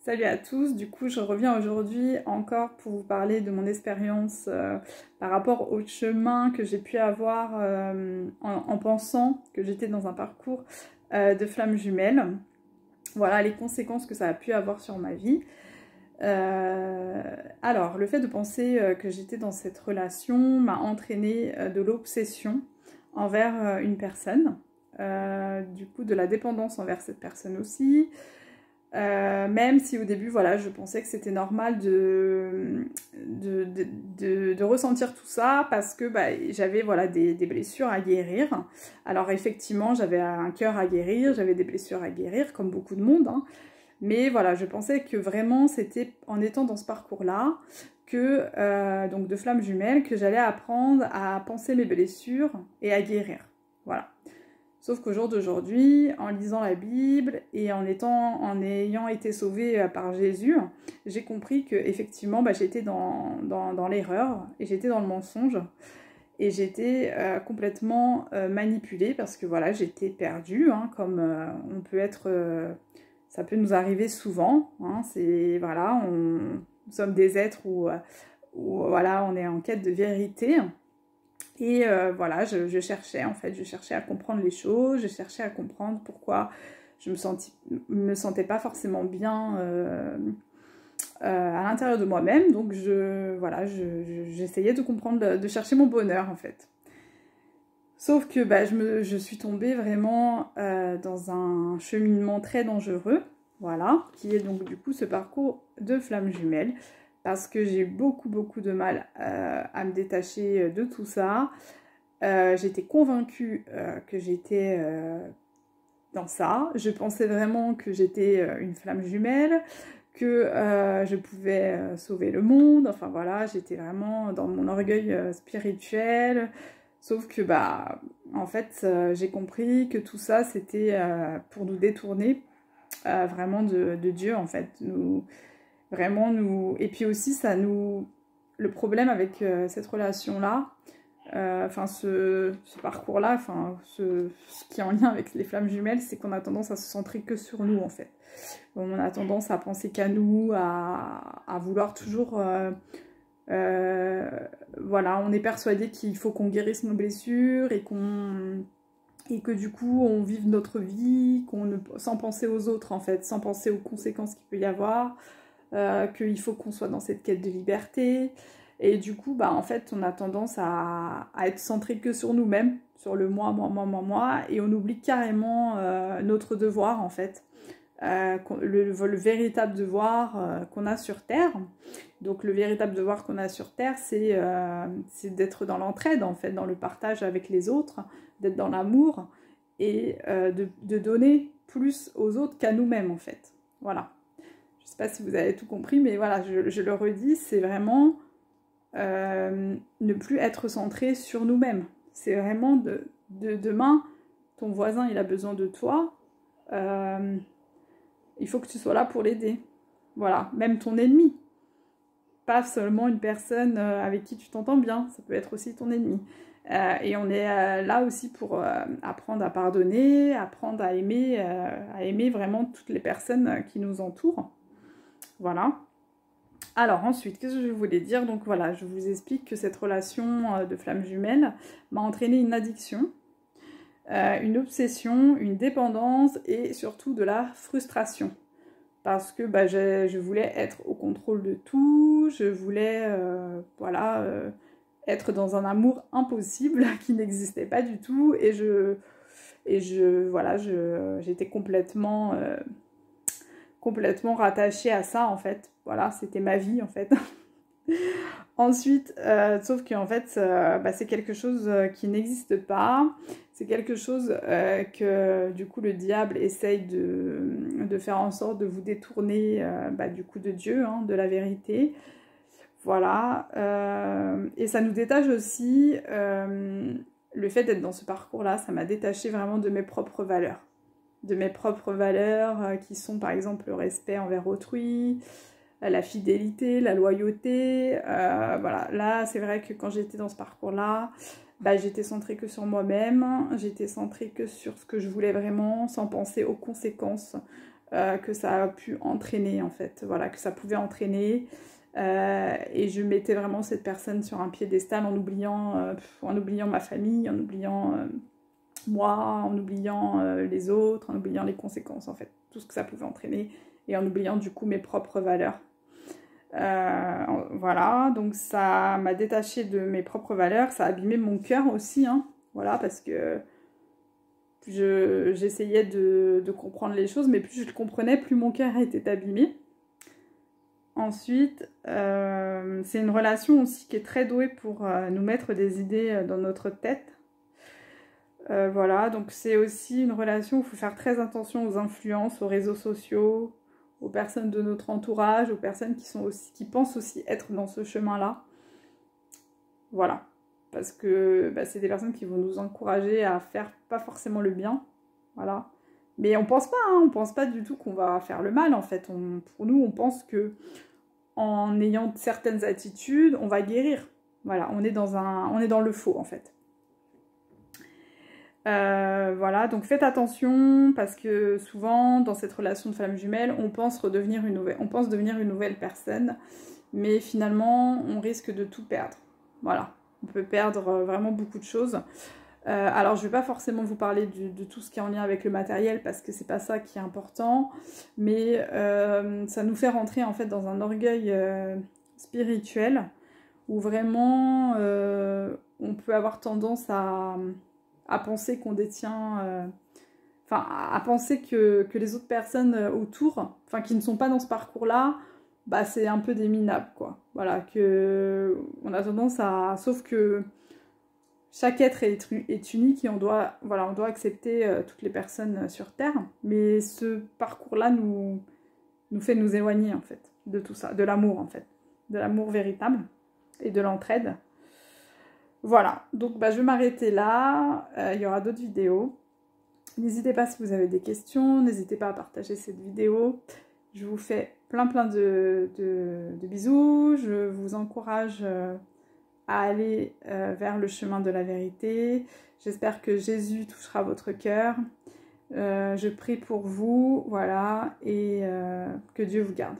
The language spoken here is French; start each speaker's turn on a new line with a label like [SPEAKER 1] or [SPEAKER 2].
[SPEAKER 1] Salut à tous, du coup je reviens aujourd'hui encore pour vous parler de mon expérience par rapport au chemin que j'ai pu avoir en pensant que j'étais dans un parcours de flammes jumelles. Voilà les conséquences que ça a pu avoir sur ma vie. Alors le fait de penser que j'étais dans cette relation m'a entraîné de l'obsession envers une personne, du coup de la dépendance envers cette personne aussi. Même si au début, voilà, je pensais que c'était normal de ressentir tout ça parce que j'avais voilà, des blessures à guérir. Alors effectivement, j'avais un cœur à guérir, j'avais des blessures à guérir, comme beaucoup de monde. Hein. Mais voilà, je pensais que vraiment, c'était en étant dans ce parcours-là, que donc de flammes jumelles, que j'allais apprendre à penser mes blessures et à guérir. Voilà. Sauf qu'au jour d'aujourd'hui, en lisant la Bible et en ayant été sauvée par Jésus, j'ai compris que effectivement, j'étais dans l'erreur et j'étais dans le mensonge et j'étais complètement manipulée parce que voilà, j'étais perdue, hein, comme on peut être, ça peut nous arriver souvent. Hein, c'est voilà, nous sommes des êtres où voilà, on est en quête de vérité. Et voilà, je cherchais en fait, je cherchais à comprendre les choses, je cherchais à comprendre pourquoi je me sentais pas forcément bien à l'intérieur de moi-même. Donc voilà, j'essayais de comprendre, de chercher mon bonheur en fait. Sauf que je suis tombée vraiment dans un cheminement très dangereux, voilà, qui est donc du coup ce parcours de flammes jumelles. Parce que j'ai eu beaucoup de mal à me détacher de tout ça. J'étais convaincue que j'étais dans ça. Je pensais vraiment que j'étais une flamme jumelle, que je pouvais sauver le monde. Enfin voilà, j'étais vraiment dans mon orgueil spirituel. Sauf que en fait, j'ai compris que tout ça, c'était pour nous détourner vraiment de Dieu, en fait. Vraiment nous, et puis aussi le problème avec cette relation là, enfin ce parcours là, enfin ce qui est en lien avec les flammes jumelles, c'est qu'on a tendance à se centrer que sur nous en fait. On a tendance à penser qu'à nous, à vouloir toujours voilà, on est persuadé qu'il faut qu'on guérisse nos blessures et que du coup on vive notre vie sans penser aux autres en fait, sans penser aux conséquences qu'il peut y avoir. Qu'il faut qu'on soit dans cette quête de liberté. Et du coup, en fait, on a tendance à être centré que sur nous-mêmes, sur le moi, et on oublie carrément notre devoir, en fait. Le véritable devoir qu'on a sur Terre. Donc, le véritable devoir qu'on a sur Terre, c'est d'être dans l'entraide, en fait, dans le partage avec les autres, d'être dans l'amour, et de donner plus aux autres qu'à nous-mêmes, en fait. Voilà. Je ne sais pas si vous avez tout compris, mais voilà, je le redis, c'est vraiment ne plus être centré sur nous-mêmes. C'est vraiment de demain, ton voisin, il a besoin de toi, il faut que tu sois là pour l'aider. Voilà, même ton ennemi. Pas seulement une personne avec qui tu t'entends bien, ça peut être aussi ton ennemi. Et on est là aussi pour apprendre à pardonner, apprendre à aimer vraiment toutes les personnes qui nous entourent. Voilà. Alors ensuite, qu'est-ce que je voulais dire? Donc voilà, je vous explique que cette relation de flamme jumelle m'a entraîné une addiction, une obsession, une dépendance et surtout de la frustration. Parce que je voulais être au contrôle de tout, je voulais voilà, être dans un amour impossible qui n'existait pas du tout et voilà, j'étais complètement rattachée à ça en fait. Voilà, c'était ma vie en fait. Ensuite, sauf qu'en fait, c'est quelque chose qui n'existe pas. C'est quelque chose que du coup le diable essaye de faire en sorte de vous détourner du coup de Dieu, hein, de la vérité. Voilà. Et ça nous détache aussi. Le fait d'être dans ce parcours-là, ça m'a détaché vraiment de mes propres valeurs. De mes propres valeurs qui sont par exemple le respect envers autrui, la fidélité, la loyauté. Voilà, là c'est vrai que quand j'étais dans ce parcours-là, j'étais centrée que sur moi-même, j'étais centrée que sur ce que je voulais vraiment, sans penser aux conséquences que ça a pu entraîner en fait, voilà, que ça pouvait entraîner. Et je mettais vraiment cette personne sur un piédestal en oubliant ma famille, en oubliant moi, en oubliant les autres, en oubliant les conséquences en fait, tout ce que ça pouvait entraîner et en oubliant du coup mes propres valeurs. Voilà, donc ça m'a détachée de mes propres valeurs, ça a abîmé mon cœur aussi, hein, voilà, parce que j'essayais de comprendre les choses, mais plus je le comprenais, plus mon cœur était abîmé. Ensuite, c'est une relation aussi qui est très douée pour nous mettre des idées dans notre tête. Voilà, donc c'est aussi une relation où il faut faire très attention aux influences, aux réseaux sociaux, aux personnes de notre entourage, aux personnes qui pensent aussi être dans ce chemin-là. Voilà, parce que c'est des personnes qui vont nous encourager à faire pas forcément le bien, voilà. Mais on pense pas, hein, on pense pas du tout qu'on va faire le mal en fait. Pour nous, on pense que en ayant certaines attitudes, on va guérir. Voilà, on est dans le faux en fait. Voilà, donc faites attention parce que souvent dans cette relation de flamme jumelle, on pense devenir une nouvelle personne, mais finalement on risque de tout perdre. Voilà, on peut perdre vraiment beaucoup de choses. Alors je ne vais pas forcément vous parler de tout ce qui est en lien avec le matériel parce que c'est pas ça qui est important, mais ça nous fait rentrer en fait dans un orgueil spirituel où vraiment on peut avoir tendance à penser qu'on détient, à penser que les autres personnes autour, qui ne sont pas dans ce parcours-là, c'est un peu des minables, quoi. Voilà, on a tendance à... Sauf que chaque être est unique et on doit accepter toutes les personnes sur Terre, mais ce parcours-là nous fait nous éloigner, en fait, de tout ça, de l'amour, en fait, de l'amour véritable et de l'entraide. Voilà, donc je vais m'arrêter là, il y aura d'autres vidéos. N'hésitez pas si vous avez des questions, n'hésitez pas à partager cette vidéo. Je vous fais plein de bisous, je vous encourage à aller vers le chemin de la vérité. J'espère que Jésus touchera votre cœur. Je prie pour vous, voilà, et que Dieu vous garde.